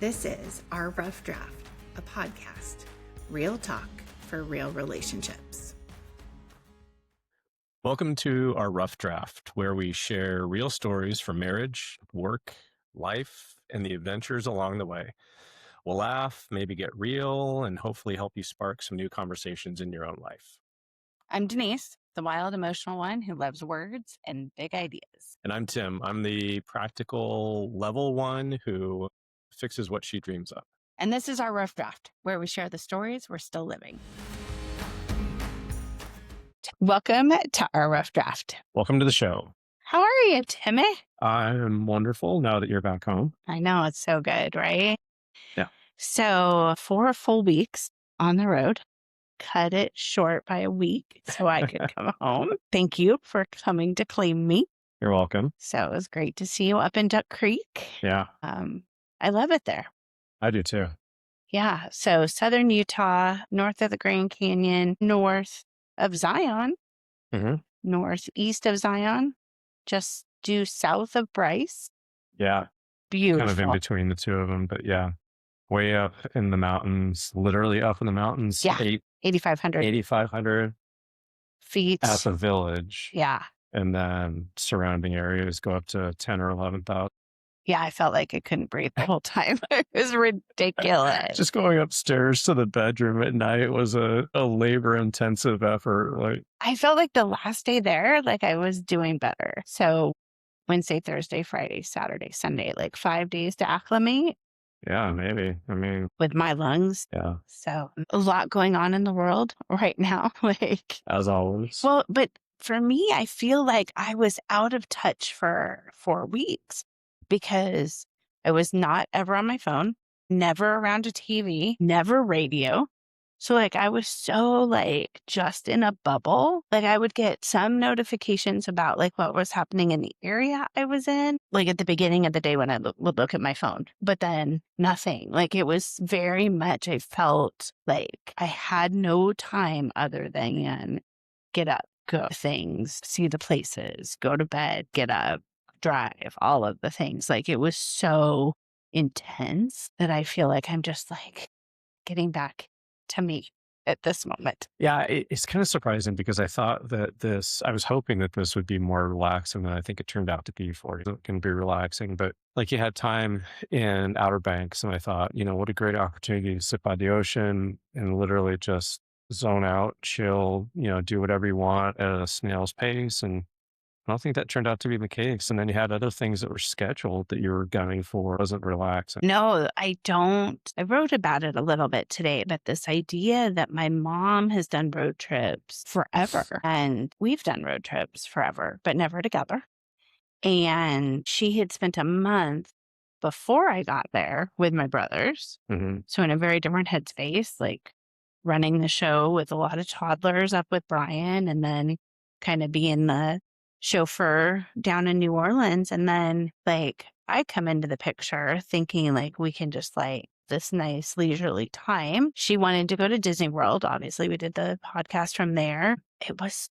This is Our Rough Draft, a podcast, real talk for real relationships. Welcome to Our Rough Draft, where we share real stories from marriage, work, life, and the adventures along the way. We'll laugh, maybe get real, and hopefully help you spark some new conversations in your own life. I'm Denise, the wild, emotional one who loves words and big ideas. And I'm Tim. I'm the practical level one who fixes what she dreams of. And this is Our Rough Draft, where we share the stories we're still living. Welcome to Our Rough Draft. Welcome to the show. How are you, Timmy? I'm wonderful now that you're back home. I know, it's so good, right? Yeah. So 4 full weeks on the road. Cut it short by a week so I could come home. Thank you for coming to claim me. You're welcome. So it was great to see you up in Duck Creek. Yeah. I love it there. I do too. Yeah. So southern Utah, north of the Grand Canyon, north of Zion, northeast of Zion, just due south of Bryce. Yeah. Beautiful. Kind of in between the two of them, but yeah. Way up in the mountains, literally up in the mountains. Yeah. 8,500 feet at the village. Yeah. And then surrounding areas go up to 10 or 11,000. Yeah, I felt like I couldn't breathe the whole time. It was ridiculous. Just going upstairs to the bedroom at night was a labor-intensive effort. Like, I felt like the last day there, like I was doing better. So Wednesday, Thursday, Friday, Saturday, Sunday, like 5 days to acclimate. Yeah, maybe. I mean, with my lungs. Yeah. So a lot going on in the world right now. Like, as always. Well, but for me, I feel like I was out of touch for 4 weeks because I was not ever on my phone, never around a TV, never radio. So like I was so like just in a bubble. Like I would get some notifications about like what was happening in the area I was in, like at the beginning of the day when I would look at my phone, but then nothing. Like it was very much, I felt like I had no time other than get up, go things, see the places, go to bed, get up, drive, all of the things. Like it was so intense that I feel like I'm just like getting back to me at this moment. Yeah, it's kind of surprising because I thought that I was hoping that this would be more relaxing than I think it turned out to be for you. It can be relaxing, but like you had time in Outer Banks and I thought, what a great opportunity to sit by the ocean and literally just zone out, chill, do whatever you want at a snail's pace. And I don't think that turned out to be the case. And then you had other things that were scheduled that you were gunning for. It wasn't relaxing. No, I don't. I wrote about it a little bit today, but this idea that my mom has done road trips forever and we've done road trips forever, but never together. And she had spent a month before I got there with my brothers. Mm-hmm. So in a very different headspace, like running the show with a lot of toddlers up with Brian and then kind of being the chauffeur down in New Orleans. And then like I come into the picture thinking like we can just like this nice leisurely time. She wanted to go to Disney World. Obviously we did the podcast from there. It was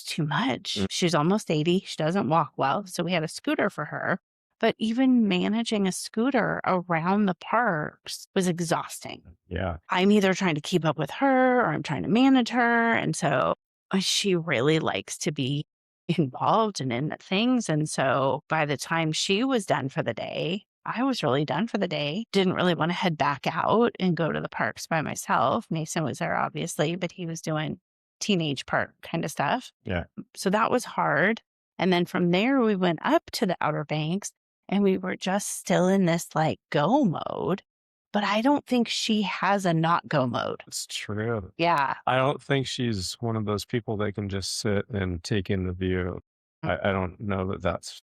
too much. She's almost 80. She doesn't walk well. So we had a scooter for her. But even managing a scooter around the parks was exhausting. Yeah. I'm either trying to keep up with her or I'm trying to manage her. And so she really likes to be involved and in things. And so by the time she was done for the day, I was really done for the day. Didn't really want to head back out and go to the parks by myself. Mason was there, obviously, but he was doing teenage park kind of stuff. Yeah. So that was hard. And then from there, we went up to the Outer Banks and we were just still in this like go mode. But I don't think she has a not go mode. It's true. Yeah. I don't think she's one of those people that can just sit and take in the view. I don't know that that's...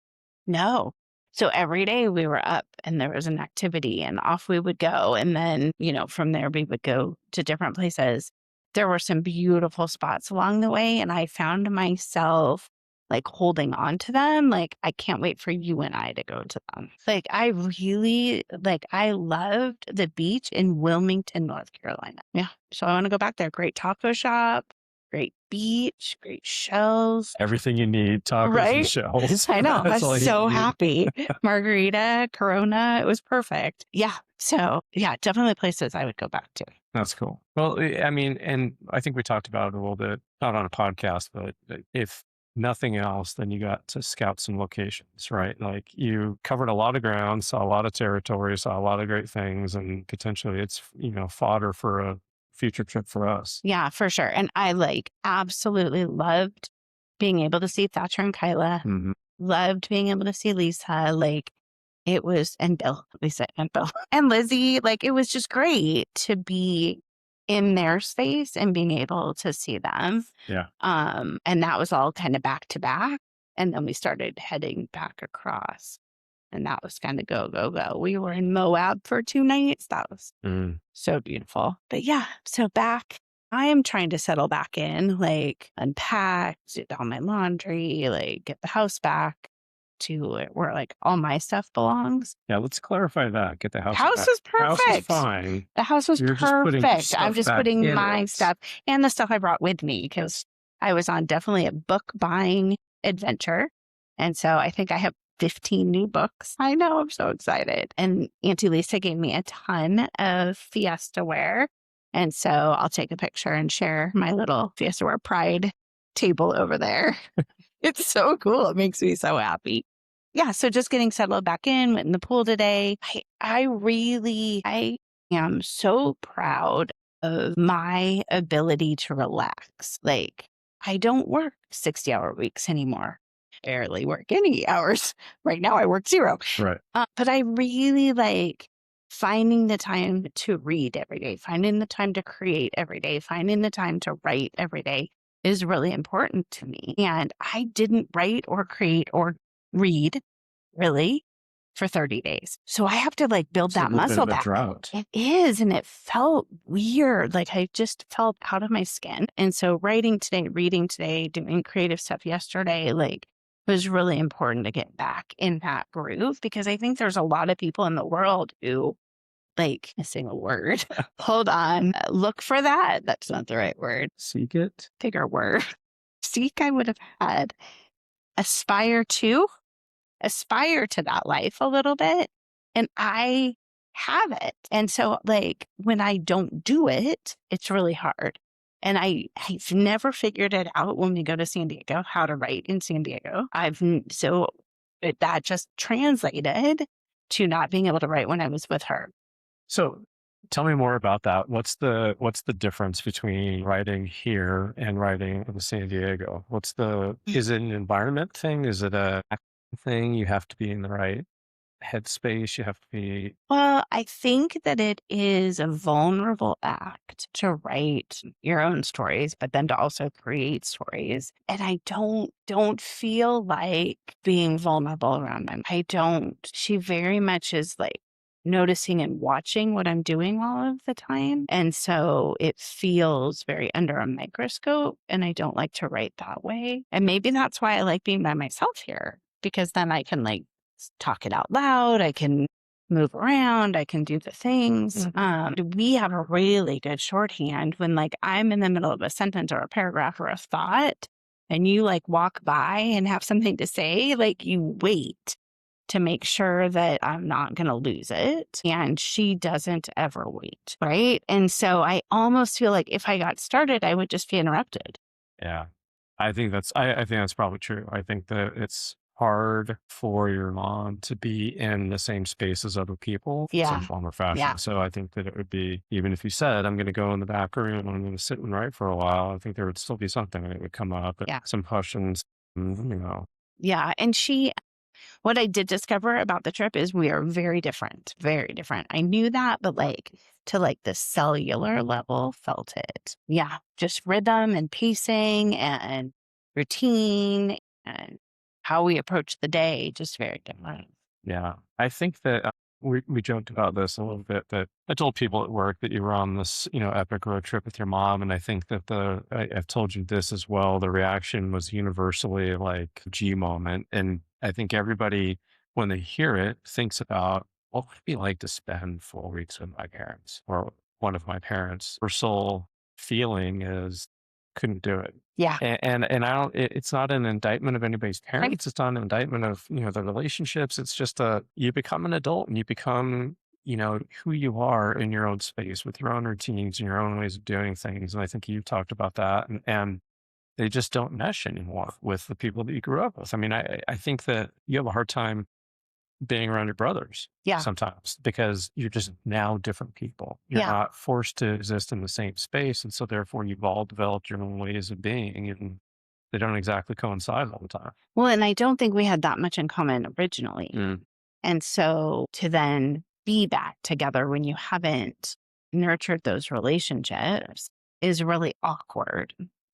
No. So every day we were up and there was an activity and off we would go. And then, from there we would go to different places. There were some beautiful spots along the way. And I found myself like holding on to them. Like, I can't wait for you and I to go to them. Like, I loved the beach in Wilmington, North Carolina. Yeah. So I want to go back there. Great taco shop. great beach, great shells. Everything you need, tacos and Right? shells. I know. I That's all was you so need. happy. Margarita, Corona, it was perfect. Yeah. So, yeah, definitely places I would go back to. That's cool. Well, I mean, and I think we talked about it a little bit, not on a podcast, but if nothing else, then you got to scout some locations, right? Like you covered a lot of ground, saw a lot of territory, saw a lot of great things, and potentially it's, fodder for a future trip for us. Yeah, for sure. And I absolutely loved being able to see Thatcher and Kyla, Mhm. loved being able to see Lisa. It was, and Bill, Lisa and Bill and Lizzie. It was just great to be in their space and being able to see them. Yeah. And that was all kind of back to back. And then we started heading back across. And that was kind of go, go, go. We were in Moab for 2 nights. That was so beautiful. But yeah, so back, I am trying to settle back in, unpack, do all my laundry, get the house back to where all my stuff belongs. Yeah, let's clarify that. Get the house House back. was House is perfect. fine. The house was You're just putting perfect. I'm stuff just back putting in my it. stuff and the stuff I brought with me because I was on definitely a book buying adventure. And so I think I have 15 new books. I know, I'm so excited. And Auntie Lisa gave me a ton of Fiesta wear. And so I'll take a picture and share my little Fiesta wear pride table over there. It's so cool. It makes me so happy. Yeah, so just getting settled back in, went in the pool today. I am so proud of my ability to relax. I don't work 60-hour weeks anymore. Barely work any hours. Right now I work 0. Right. But I really finding the time to read every day, finding the time to create every day, finding the time to write every day is really important to me. And I didn't write or create or read really for 30 days. So I have to build It's a that little bit muscle of a back. drought. It is. And it felt weird. I just felt out of my skin. And so writing today, reading today, doing creative stuff yesterday, was really important to get back in that groove because I think there's a lot of people in the world who missing a word. Hold on. Look for that. That's not the right word. Seek it. Bigger word. Seek, I would have had. Aspire to that life a little bit. And I have it. And so when I don't do it, it's really hard. And I've never figured it out when we go to San Diego, how to write in San Diego. That just translated to not being able to write when I was with her. So tell me more about that. What's the difference between writing here and writing in San Diego? Is it an environment thing? Is it a thing? You have to be in the right headspace. You have to be. Well, I think that it is a vulnerable act to write your own stories, but then to also create stories. And I don't feel like being vulnerable around them. I don't. She very much is noticing and watching what I'm doing all of the time. And so it feels very under a microscope. And I don't like to write that way. And maybe that's why I like being by myself here, because then I can talk it out loud. I can move around. I can do the things. We have a really good shorthand when I'm in the middle of a sentence or a paragraph or a thought and you walk by and have something to say, you wait to make sure that I'm not going to lose it. And she doesn't ever wait. Right. And so I almost feel like if I got started, I would just be interrupted. Yeah. I think I think that's probably true. I think that it's hard for your mom to be in the same space as other people in some form or fashion. Yeah. So I think that it would be, even if you said, I'm going to go in the back room and I'm going to sit and write for a while, I think there would still be something that would come up. Yeah. Some questions, Yeah. And what I did discover about the trip is we are very different, very different. I knew that, but to the cellular level, felt it. Yeah. Just rhythm and pacing and routine and how we approach the day, just very different. Yeah. I think that we joked about this a little bit, that I told people at work that you were on this, epic road trip with your mom. And I think that I've told you this as well. The reaction was universally G moment. And I think everybody, when they hear it, thinks about what would it be like to spend 4 weeks with my parents or one of my parents. Her sole feeling is couldn't do it. Yeah. And I don't, it's not an indictment of anybody's Right. parents. It's not an indictment of, the relationships. It's just you become an adult and you become, who you are in your own space with your own routines and your own ways of doing things. And I think you talked about that and they just don't mesh anymore with the people that you grew up with. I mean, I think that you have a hard time being around your brothers Yeah. sometimes because you're just now different people. You're Yeah. not forced to exist in the same space. And so therefore you've all developed your own ways of being and they don't exactly coincide all the time. Well, and I don't think we had that much in common originally. Mm. And so to then be back together when you haven't nurtured those relationships is really awkward.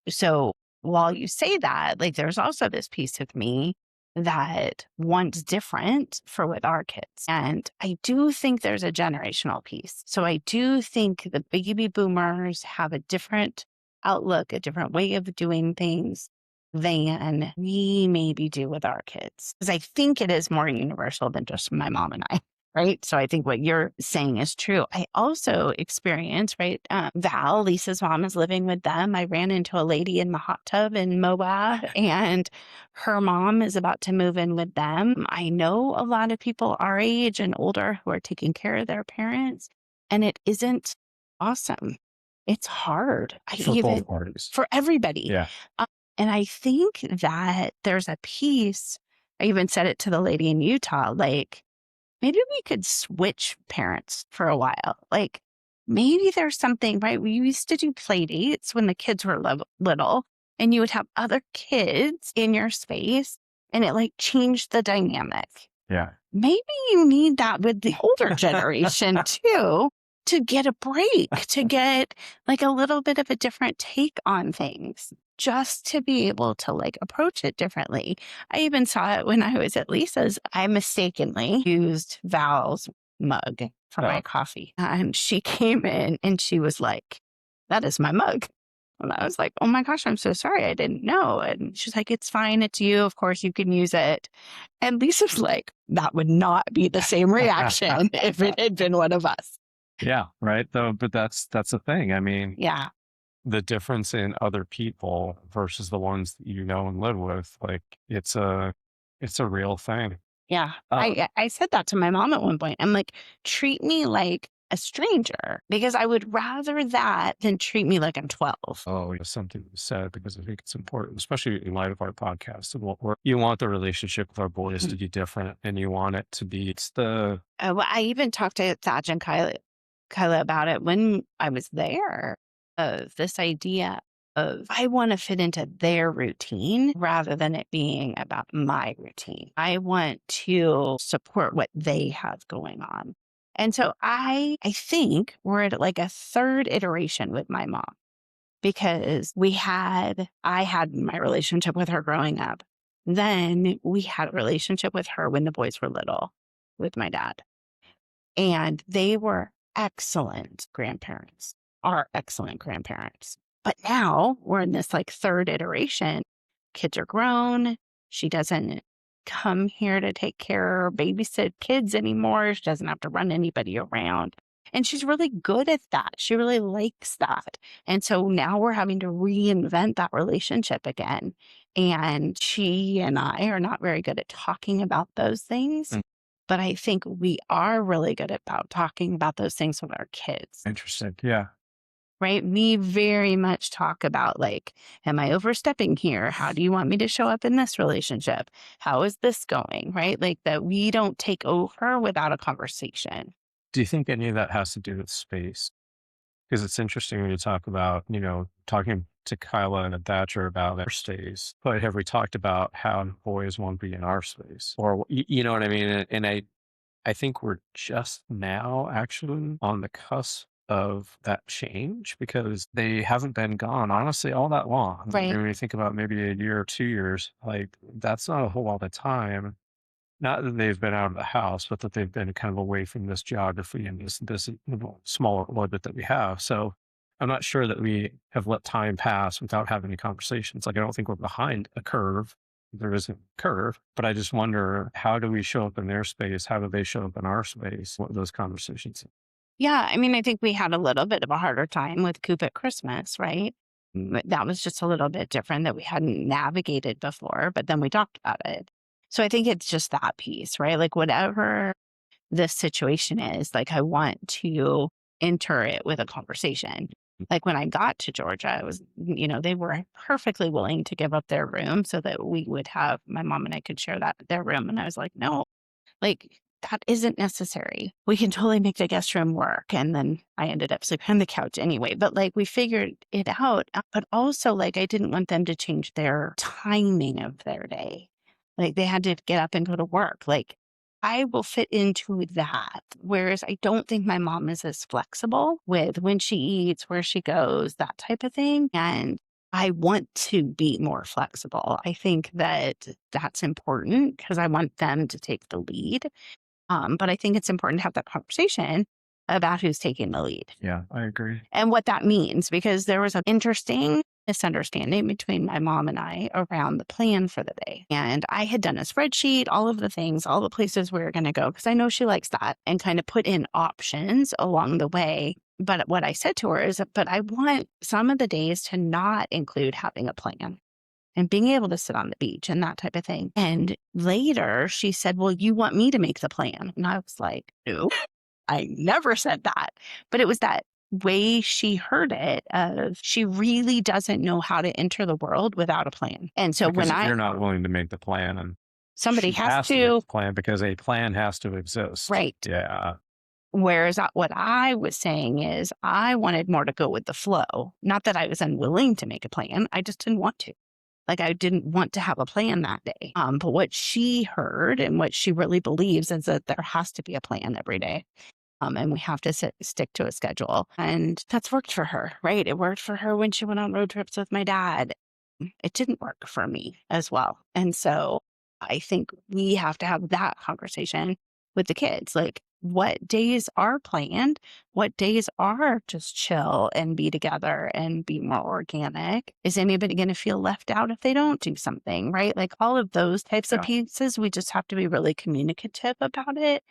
So while you say that, like there's also this piece of me that wants different for with our kids. And I do think there's a generational piece. So I do think the baby boomers have a different outlook, a different way of doing things than we maybe do with our kids. Because I think it is more universal than just my mom and I, right? So I think what you're saying is true. I also experienced, right? Val, Lisa's mom, is living with them. I ran into a lady in the hot tub in Moab, and her mom is about to move in with them. I know a lot of people our age and older who are taking care of their parents, and it isn't awesome. It's hard. For both parties. For everybody. Yeah. And I think that there's a piece, I even said it to the lady in Utah, like, maybe we could switch parents for a while. Like, maybe there's something, right? We used to do play dates when the kids were little, and you would have other kids in your space, and it like changed the dynamic. Yeah. Maybe you need that with the older generation too, to get a break, to get like a little bit of a different take on things, just to be able to like approach it differently. I even saw it when I was at Lisa's. I mistakenly used Val's mug for my coffee. And she came in and she was like, "That is my mug." And I was like, "Oh my gosh, I'm so sorry. I didn't know." And she's like, "It's fine. It's you. Of course you can use it." And Lisa's like, "That would not be the same reaction if it had been one of us." Yeah. Right. Though, but that's the thing. I mean, Yeah. the difference in other people versus the ones that you know and live with, like it's a real thing. Yeah. I said that to my mom at one point. I'm like, treat me like a stranger, because I would rather that than treat me like I'm 12. Oh, it's something you said because I think it's important, especially in light of our podcast. And you want the relationship with our boys to be different, and you want it to be. It's the. Well, I even talked to Thaj and Kyla about it when I was there. Of this idea of I want to fit into their routine rather than it being about my routine. I want to support what they have going on. And so I think we're at like a third iteration with my mom, because I had my relationship with her growing up. Then we had a relationship with her when the boys were little with my dad. And they were excellent grandparents, are excellent grandparents. But now we're in this like third iteration. Kids are grown. She doesn't come here to take care or babysit kids anymore. She doesn't have to run anybody around. And she's really good at that. She really likes that. And so now we're having to reinvent that relationship again. And she and I are not very good at talking about those things. Mm. But I think we are really good about talking about those things with our kids. Interesting. Yeah. Right? We very much talk about like, am I overstepping here? How do you want me to show up in this relationship? How is this going? Right? Like that we don't take over without a conversation. Do you think any of that has to do with space? Because it's interesting when you talk about, talking to Kyla and Thatcher about their space, but have we talked about how boys want to be in our space? Or, you know what I mean? And I think we're just now actually on the cusp of that change because they haven't been gone, honestly, all that long. Right. And when you think about maybe a year or 2 years, like that's not a whole lot of time. Not that they've been out of the house, but that they've been kind of away from this geography and this smaller orbit that we have. So I'm not sure that we have let time pass without having any conversations. Like I don't think we're behind a curve. There isn't a curve, but I just wonder, how do we show up in their space? How do they show up in our space? What are those conversations? Yeah. I mean, I think we had a little bit of a harder time with Coop at Christmas, right? That was just a little bit different that we hadn't navigated before, but then we talked about it. So I think it's just that piece, right? Like whatever this situation is, like I want to enter it with a conversation. Like when I got to Georgia, it was, they were perfectly willing to give up their room so that we would have, my mom and I could share their room. And I was like, no, like that isn't necessary. We can totally make the guest room work. And then I ended up sleeping on the couch anyway. But like we figured it out. But also like I didn't want them to change their timing of their day. Like they had to get up and go to work. Like I will fit into that. Whereas I don't think my mom is as flexible with when she eats, where she goes, that type of thing. And I want to be more flexible. I think that that's important because I want them to take the lead. But I think it's important to have that conversation about who's taking the lead. Yeah, I agree. And what that means, because there was an interesting misunderstanding between my mom and I around the plan for the day. And I had done a spreadsheet, all of the things, all the places we were going to go, because I know she likes that, and kind of put in options along the way. But what I said to her is, but I want some of the days to not include having a plan and being able to sit on the beach and that type of thing. And later she said, well, you want me to make the plan. And I was like, no, I never said that. But it was that way she heard it of she really doesn't know how to enter the world without a plan. And so Because when you're not willing to make the plan, and somebody she has to make to, the plan because a plan has to exist. right. Yeah. Whereas what I was saying is I wanted more to go with the flow. Not that I was unwilling to make a plan. I just didn't want to. Like I didn't want to have a plan that day. But what she heard and what she really believes is that there has to be a plan every day. And we have to stick to a schedule. And that's worked for her, right? It worked for her when she went on road trips with my dad. It didn't work for me as well. And so I think we have to have that conversation with the kids. Like, what days are planned? What days are just chill and be together and be more organic? Is anybody going to feel left out if they don't do something, right? Like all of those types of pieces, we just have to be really communicative about it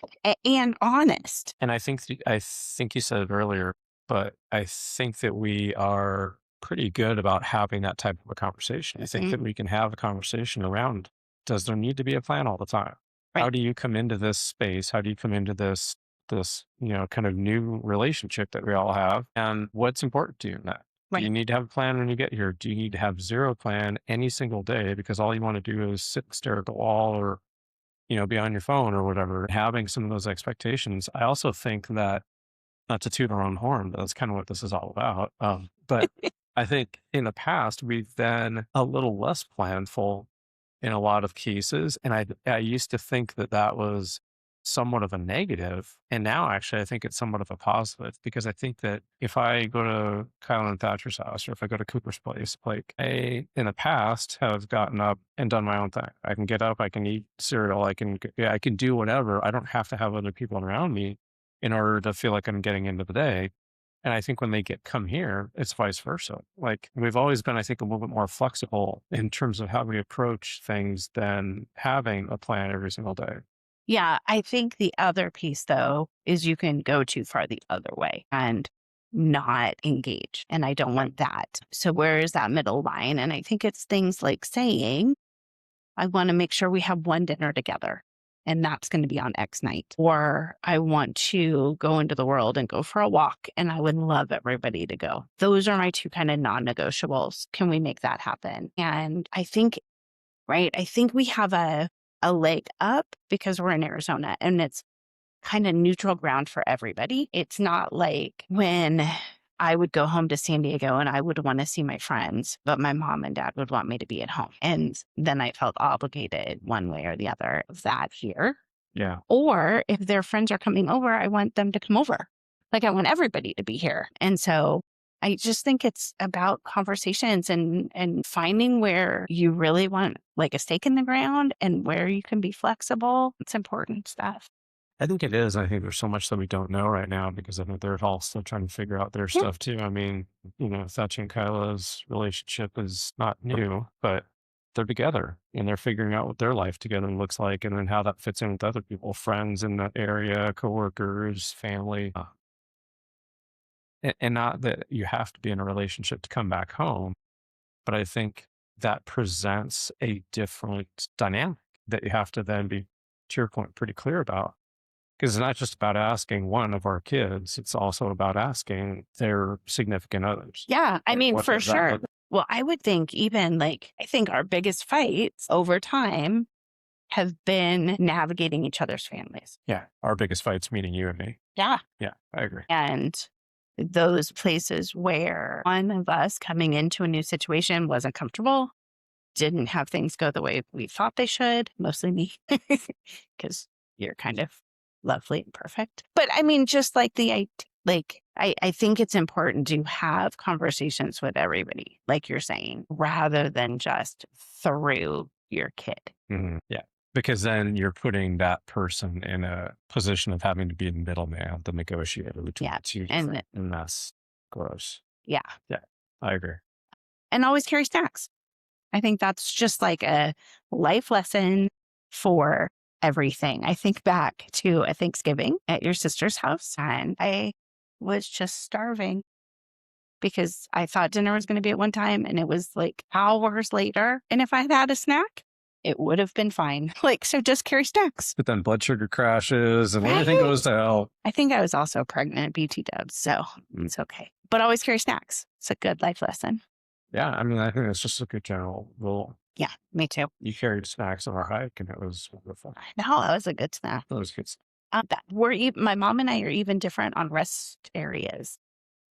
and honest. And I think you said it earlier, but I think that we are pretty good about having that type of a conversation. I think that we can have a conversation around, does there need to be a plan all the time? Right. How do you come into this space? How do you come into this, kind of new relationship that we all have? And what's important to you in that? Right. Do you need to have a plan when you get here? Do you need to have zero plan any single day because all you want to do is sit and stare at the wall or, be on your phone or whatever? Having some of those expectations. I also think that, not to toot our own horn, but that's kind of what this is all about. But I think in the past, we've been a little less planful in a lot of cases. And I used to think that that was somewhat of a negative. And now actually, I think it's somewhat of a positive because I think that if I go to Kyle and Thatcher's house or if I go to Cooper's place, like I, in the past, have gotten up and done my own thing. I can get up, I can eat cereal, I can do whatever. I don't have to have other people around me in order to feel like I'm getting into the day. And I think when they come here, it's vice versa. Like we've always been, I think, a little bit more flexible in terms of how we approach things than having a plan every single day. Yeah, I think the other piece, though, is you can go too far the other way and not engage. And I don't want that. So where is that middle line? And I think it's things like saying, I want to make sure we have one dinner together. And that's going to be on X night. Or I want to go into the world and go for a walk. And I would love everybody to go. Those are my two kind of non-negotiables. Can we make that happen? And I think, right, I think we have a leg up because we're in Arizona and it's kind of neutral ground for everybody. It's not like when I would go home to San Diego and I would want to see my friends, but my mom and dad would want me to be at home. And then I felt obligated one way or the other of that here. Yeah. Or if their friends are coming over, I want them to come over. Like I want everybody to be here. And so I just think it's about conversations and finding where you really want like a stake in the ground and where you can be flexible. It's important stuff. I think it is. I think there's so much that we don't know right now because I think they're all still trying to figure out their stuff too. I mean, Thatcher and Kyla's relationship is not new, but they're together and they're figuring out what their life together looks like and then how that fits in with other people, friends in that area, coworkers, family. and not that you have to be in a relationship to come back home, but I think that presents a different dynamic that you have to then be, to your point, pretty clear about. Because it's not just about asking one of our kids, it's also about asking their significant others. Yeah. I Like, mean, what for does that sure. look like? Well, I would think even like, I think our biggest fights over time have been navigating each other's families. Yeah. Our biggest fights, meaning you and me. Yeah. Yeah, I agree. And those places where one of us coming into a new situation wasn't comfortable, didn't have things go the way we thought they should, mostly me, because you're kind of lovely and perfect. But I mean, just like I think it's important to have conversations with everybody, like you're saying, rather than just through your kid. Yeah. Because then you're putting that person in a position of having to be the middleman, the negotiator between Yeah. the two. And And that's gross. yeah. Yeah, I agree. And always carry snacks. I think that's just like a life lesson for everything. I think back to a Thanksgiving at your sister's house, and I was just starving because I thought dinner was going to be at one time, and it was like hours later. And if I had had a snack, it would have been fine. Like, so just carry snacks. But then blood sugar crashes and everything goes to hell. I think I was also pregnant at BT Dubs, so it's okay. But always carry snacks. It's a good life lesson. Yeah, I mean, I think it's just a good general rule. Yeah, me too. You carried snacks on our hike, and it was wonderful. No, that was a good snack. That was good. My mom and I are even different on rest areas.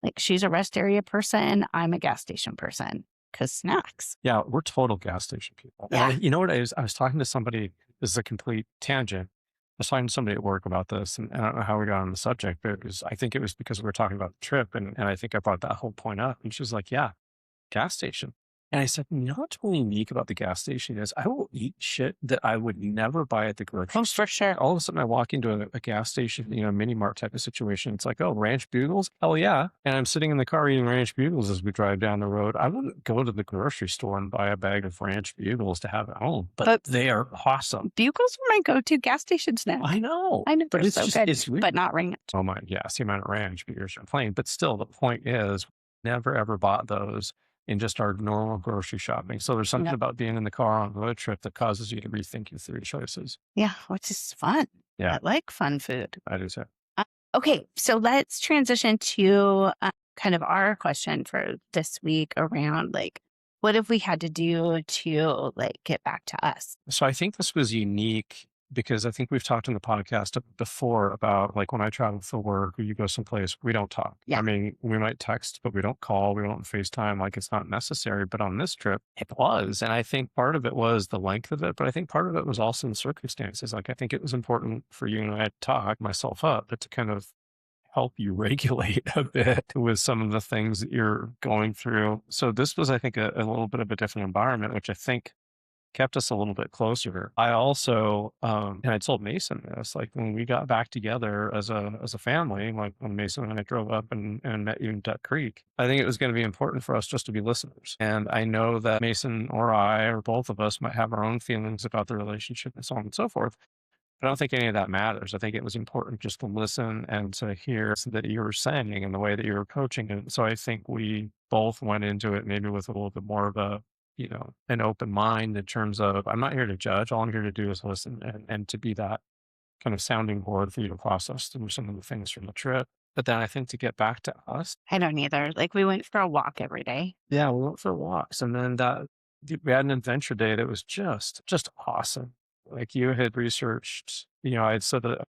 Like she's a rest area person. I'm a gas station person because snacks. Yeah, we're total gas station people. Yeah. And you know what? I was talking to somebody, this is a complete tangent. I was talking to somebody at work about this, and I don't know how we got on the subject, but I think it was because we were talking about the trip, and I think I brought that whole point up. And she was like, yeah, gas station. And I said, you know what's really unique about the gas station is I will eat shit that I would never buy at the grocery store. For sure. All of a sudden I walk into a gas station, mini mart type of situation. It's like, oh, ranch bugles? Hell yeah. And I'm sitting in the car eating ranch bugles as we drive down the road. I wouldn't go to the grocery store and buy a bag of ranch bugles to have at home, but they are awesome. Bugles are my go-to gas station snack. I know. I know, but they're it's so just, good, it's weird. but not ranch. Oh my, yes, the amount of ranch bugles are plain. But still, the point is, never ever bought those in just our normal grocery shopping. So there's something about being in the car on a road trip that causes you to rethink your three choices. Yeah, which is fun. Yeah. I like fun food. I do too. Okay, so let's transition to kind of our question for this week around like, what have we had to do to like get back to us? So I think this was unique because I think we've talked in the podcast before about like when I travel for work or you go someplace, we don't talk. Yeah. I mean, we might text, but we don't call, we don't FaceTime, like it's not necessary. But on this trip, it was. And I think part of it was the length of it, but I think part of it was also the circumstances. Like I think it was important for you and I to talk myself up, but to kind of help you regulate a bit with some of the things that you're going through. So this was, I think, a little bit of a different environment, which I think kept us a little bit closer. I also, and I told Mason this, like when we got back together as a family, like when Mason and I drove up and met you in Duck Creek, I think it was going to be important for us just to be listeners. And I know that Mason or I, or both of us might have our own feelings about the relationship and so on and so forth. But I don't think any of that matters. I think it was important just to listen and to hear that you were saying and the way that you were coaching it. So I think we both went into it maybe with a little bit more of a, an open mind in terms of, I'm not here to judge. All I'm here to do is listen and to be that kind of sounding board for you to process through some of the things from the trip. But then I think to get back to us. I don't either. Like we went for a walk every day. Yeah, we went for walks. And then we had an adventure day that was just awesome. Like you had researched, I had said that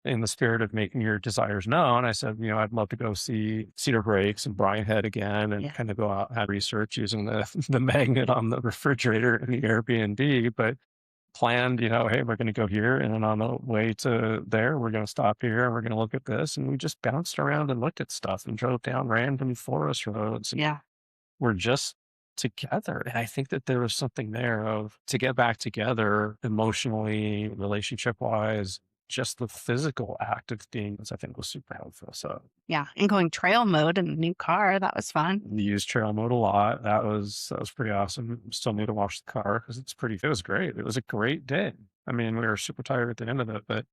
in the spirit of making your desires known, I said, I'd love to go see Cedar Breaks and Bryan Head again and kind of go out and have research using the magnet on the refrigerator in the Airbnb, but planned, hey, we're going to go here. And then on the way to there, we're going to stop here and we're going to look at this. And we just bounced around and looked at stuff and drove down random forest roads. Yeah. We're just together. And I think that there was something there of to get back together emotionally, relationship wise, just the physical act of being, I think was super helpful. So yeah. And going trail mode in the new car, that was fun. We used trail mode a lot. That was pretty awesome. Still need to wash the car because it was great. It was a great day. I mean, we were super tired at the end of it, but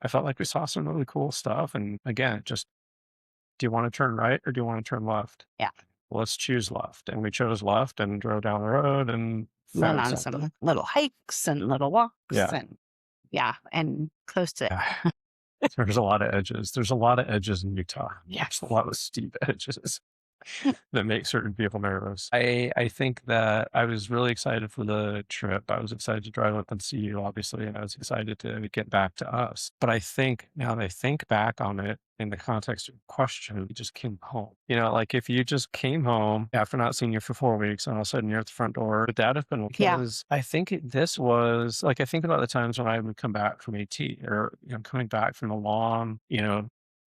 I felt like we saw some really cool stuff. And again, just do you want to turn right or do you want to turn left? Yeah. Well, let's choose left. And we chose left and drove down the road and Went found on something. some little hikes and little walks Yeah. and and close to Yeah. There's a lot of edges. There's a lot of edges in Utah. Yes. There's a lot of steep edges that make certain people nervous. I think that I was really excited for the trip. I was excited to drive up and see you, obviously, and I was excited to get back to us. But I think now that I think back on it in the context of the question, you just came home. Like if you just came home after not seeing you for 4 weeks and all of a sudden you're at the front door, would that have been because I think this was like, I think about the times when I would come back from AT or coming back from a long,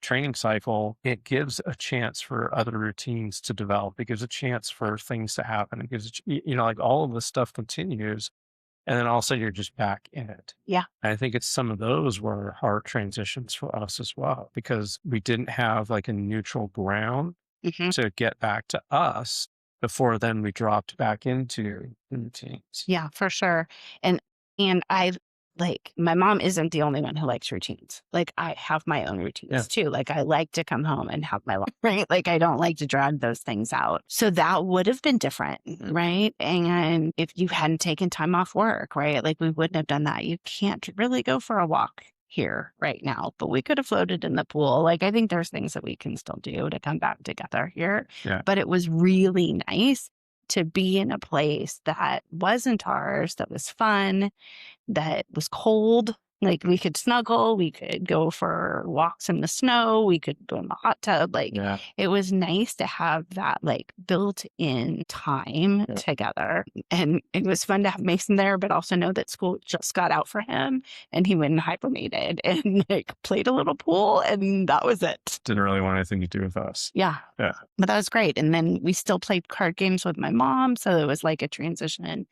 training cycle, it gives a chance for other routines to develop. It gives a chance for things to happen. It gives, like all of this stuff continues. And then all of a sudden you're just back in it. Yeah. And I think it's some of those were hard transitions for us as well, because we didn't have like a neutral ground to get back to us before then we dropped back into routines. Yeah, for sure. And I like my mom isn't the only one who likes routines. Like I have my own routines too. Like I like to come home and have my life, right? Like I don't like to drag those things out. So that would have been different, right? And if you hadn't taken time off work, right? Like we wouldn't have done that. You can't really go for a walk here right now, but we could have floated in the pool. Like I think there's things that we can still do to come back together here. Yeah. But it was really nice to be in a place that wasn't ours, that was fun, that was cold. Like we could snuggle, we could go for walks in the snow, we could go in the hot tub. Like it was nice to have that like built-in time together. And it was fun to have Mason there, but also know that school just got out for him and he went and hibernated and like played a little pool and that was it. Didn't really want anything to do with us. Yeah. But that was great. And then we still played card games with my mom. So it was like a transition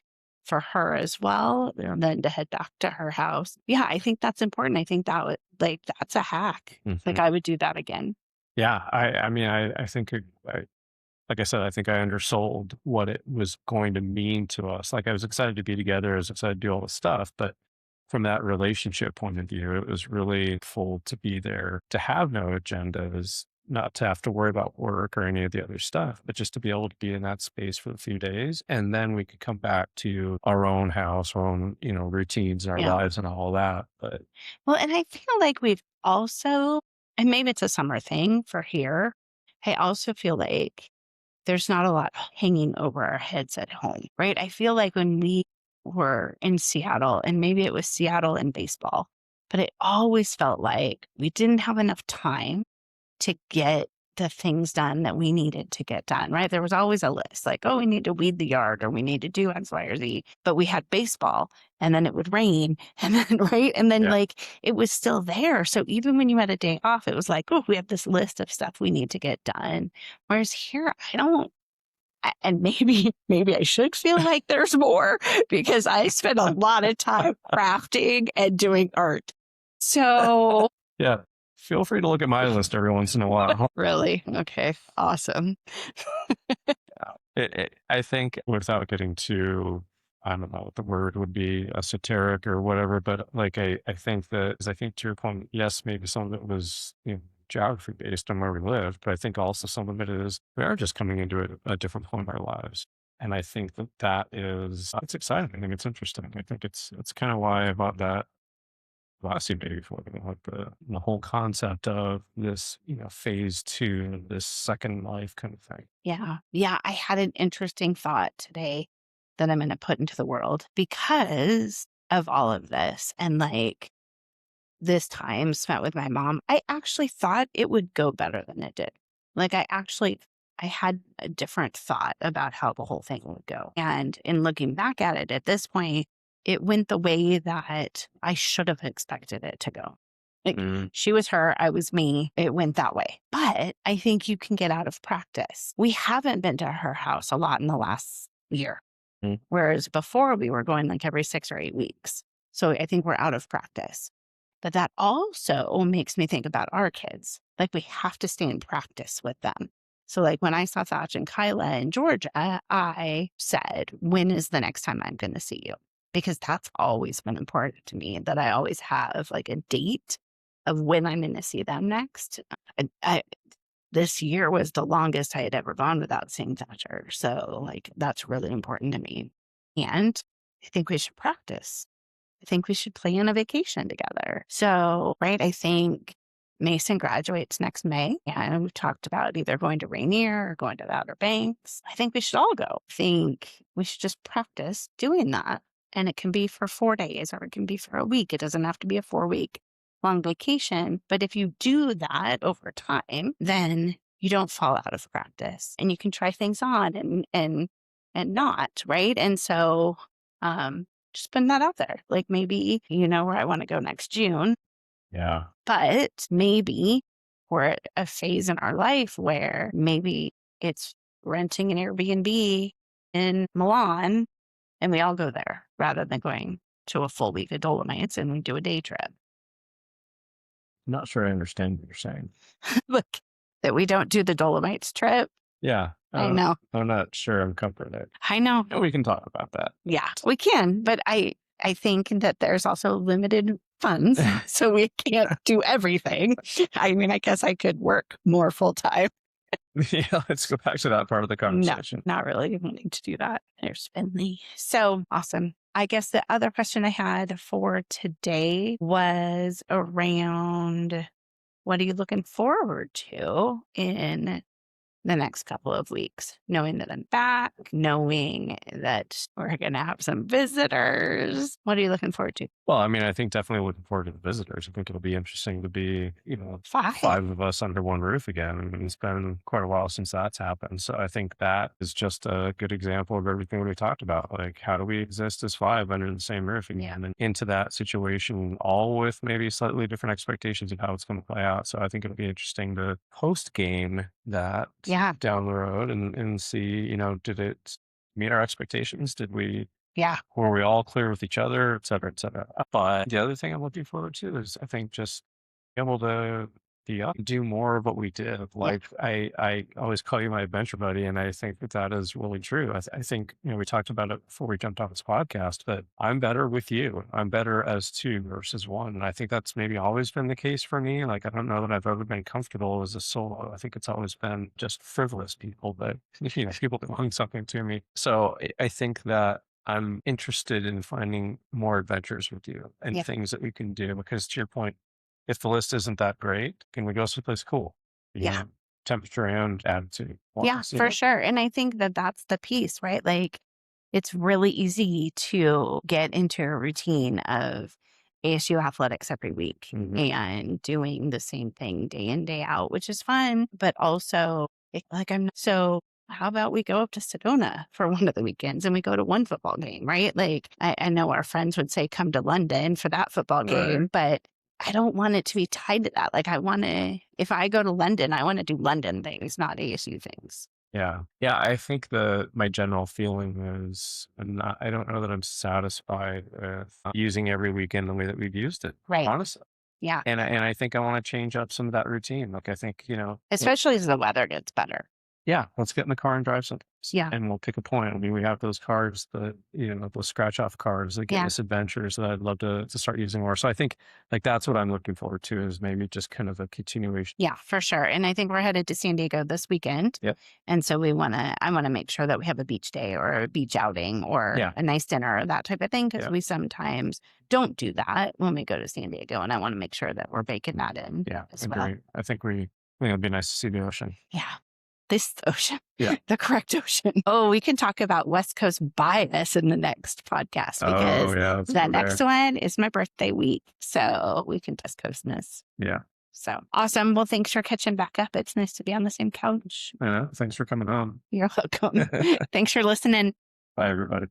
for her as well, and then to head back to her house. Yeah, I think that's important. I think that that's a hack. Like I would do that again. Yeah, I mean, I think, like I said, I think I undersold what it was going to mean to us. Like I was excited to be together, I was excited to do all the stuff, but from that relationship point of view, it was really full to be there, to have no agendas, not to have to worry about work or any of the other stuff, but just to be able to be in that space for a few days. And then we could come back to our own house, our own, routines and our lives and all that. But and I feel like we've also, and maybe it's a summer thing for here, I also feel like there's not a lot hanging over our heads at home, right? I feel like when we were in Seattle, and maybe it was Seattle and baseball, but it always felt like we didn't have enough time to get the things done that we needed to get done, right? There was always a list like, oh, we need to weed the yard or we need to do X, Y, or Z. But we had baseball and then it would rain and then, right? And then like it was still there. So even when you had a day off, it was like, oh, we have this list of stuff we need to get done. Whereas here, and maybe I should feel like there's more because I spend a lot of time crafting and doing art. So yeah. Feel free to look at my list every once in a while. Really? Okay. Awesome. I think without getting too, I don't know what the word would be, esoteric or whatever, but like I think that, I think to your point, yes, maybe some of it was geography based on where we live, but I think also some of it is we are just coming into a different point in our lives. And I think that is, it's exciting. I think it's interesting. I think it's kind of why I bought that last year, maybe for like the whole concept of this, phase 2, this second life kind of thing. Yeah. I had an interesting thought today that I'm going to put into the world because of all of this. And like this time spent with my mom, I actually thought it would go better than it did. Like I had a different thought about how the whole thing would go. And in looking back at it at this point, it went the way that I should have expected it to go. Like she was her, I was me. It went that way. But I think you can get out of practice. We haven't been to her house a lot in the last year. Whereas before we were going like every 6 or 8 weeks. So I think we're out of practice. But that also makes me think about our kids. Like we have to stay in practice with them. So like when I saw Thach and Kyla in Georgia, I said, when is the next time I'm going to see you? Because that's always been important to me, that I always have like a date of when I'm going to see them next. this year was the longest I had ever gone without seeing Thatcher. So like, that's really important to me. And I think we should practice. I think we should plan a vacation together. So, right, I think Mason graduates next May, and we talked about either going to Rainier or going to the Outer Banks. I think we should all go. I think we should just practice doing that. And it can be for 4 days or it can be for a week. It doesn't have to be a 4-week long vacation. But if you do that over time, then you don't fall out of practice and you can try things on and not, right? And so just putting that out there. Like maybe you know where I want to go next June. Yeah. But maybe we're at a phase in our life where maybe it's renting an Airbnb in Milan and we all go there rather than going to a full week of Dolomites and we do a day trip. Not sure I understand what you're saying. Look, that we don't do the Dolomites trip. Yeah. I know. I'm not sure I'm comforted. I know. We can talk about that. Yeah, we can. But I think that there's also limited funds, so we can't do everything. I mean, I guess I could work more full time. Yeah, let's go back to that part of the conversation. No, not really wanting to do that. There's Finley. So awesome. I guess the other question I had for today was around what are you looking forward to in the next couple of weeks, knowing that I'm back, knowing that we're going to have some visitors. What are you looking forward to? Well, I mean, I think definitely looking forward to the visitors. I think it'll be interesting to be, five of us under one roof again. I mean, it's been quite a while since that's happened. So I think that is just a good example of everything we talked about. Like, how do we exist as 5 under the same roof again and into that situation, all with maybe slightly different expectations of how it's going to play out. So I think it'll be interesting to post game that down the road and see, did it meet our expectations? Did we, were we all clear with each other, et cetera, et cetera. But the other thing I'm looking forward to is I think just being able to do more of what we did. Like I always call you my adventure buddy. And I think that is really true. I think, we talked about it before we jumped off this podcast, but I'm better with you. I'm better as 2 versus 1. And I think that's maybe always been the case for me. Like, I don't know that I've ever been comfortable as a solo. I think it's always been just frivolous people that, people belong something to me. So I think that I'm interested in finding more adventures with you and things that we can do, because to your point, if the list isn't that great, can we go someplace cool? Temperature and attitude. For sure. And I think that that's the piece, right? Like, it's really easy to get into a routine of ASU athletics every week and doing the same thing day in, day out, which is fun, but also so how about we go up to Sedona for one of the weekends and we go to one football game, right? Like, I know our friends would say, come to London for that football game, but I don't want it to be tied to that. Like, if I go to London, I want to do London things, not ASU things. Yeah. I think my general feeling is I don't know that I'm satisfied with using every weekend the way that we've used it. Right. Honestly. Yeah. And I think I want to change up some of that routine. Like, I think, especially as the weather gets better. Yeah, let's get in the car and drive someplace. Yeah. And we'll pick a point. I mean, we have those cars that, those scratch off cars that give us adventures that I'd love to start using more. So I think like that's what I'm looking forward to, is maybe just kind of a continuation. Yeah, for sure. And I think we're headed to San Diego this weekend. Yep. And so I want to make sure that we have a beach day or a beach outing or a nice dinner or that type of thing. Because we sometimes don't do that when we go to San Diego. And I want to make sure that we're baking that in as well. I think it'd be nice to see the ocean. Yeah. This ocean, the correct ocean. Oh, we can talk about West Coast bias in the next podcast, because that next one is my birthday week. So we can West Coastness. Yeah. So awesome. Well, thanks for catching back up. It's nice to be on the same couch. I know. Thanks for coming on. You're welcome. Thanks for listening. Bye, everybody.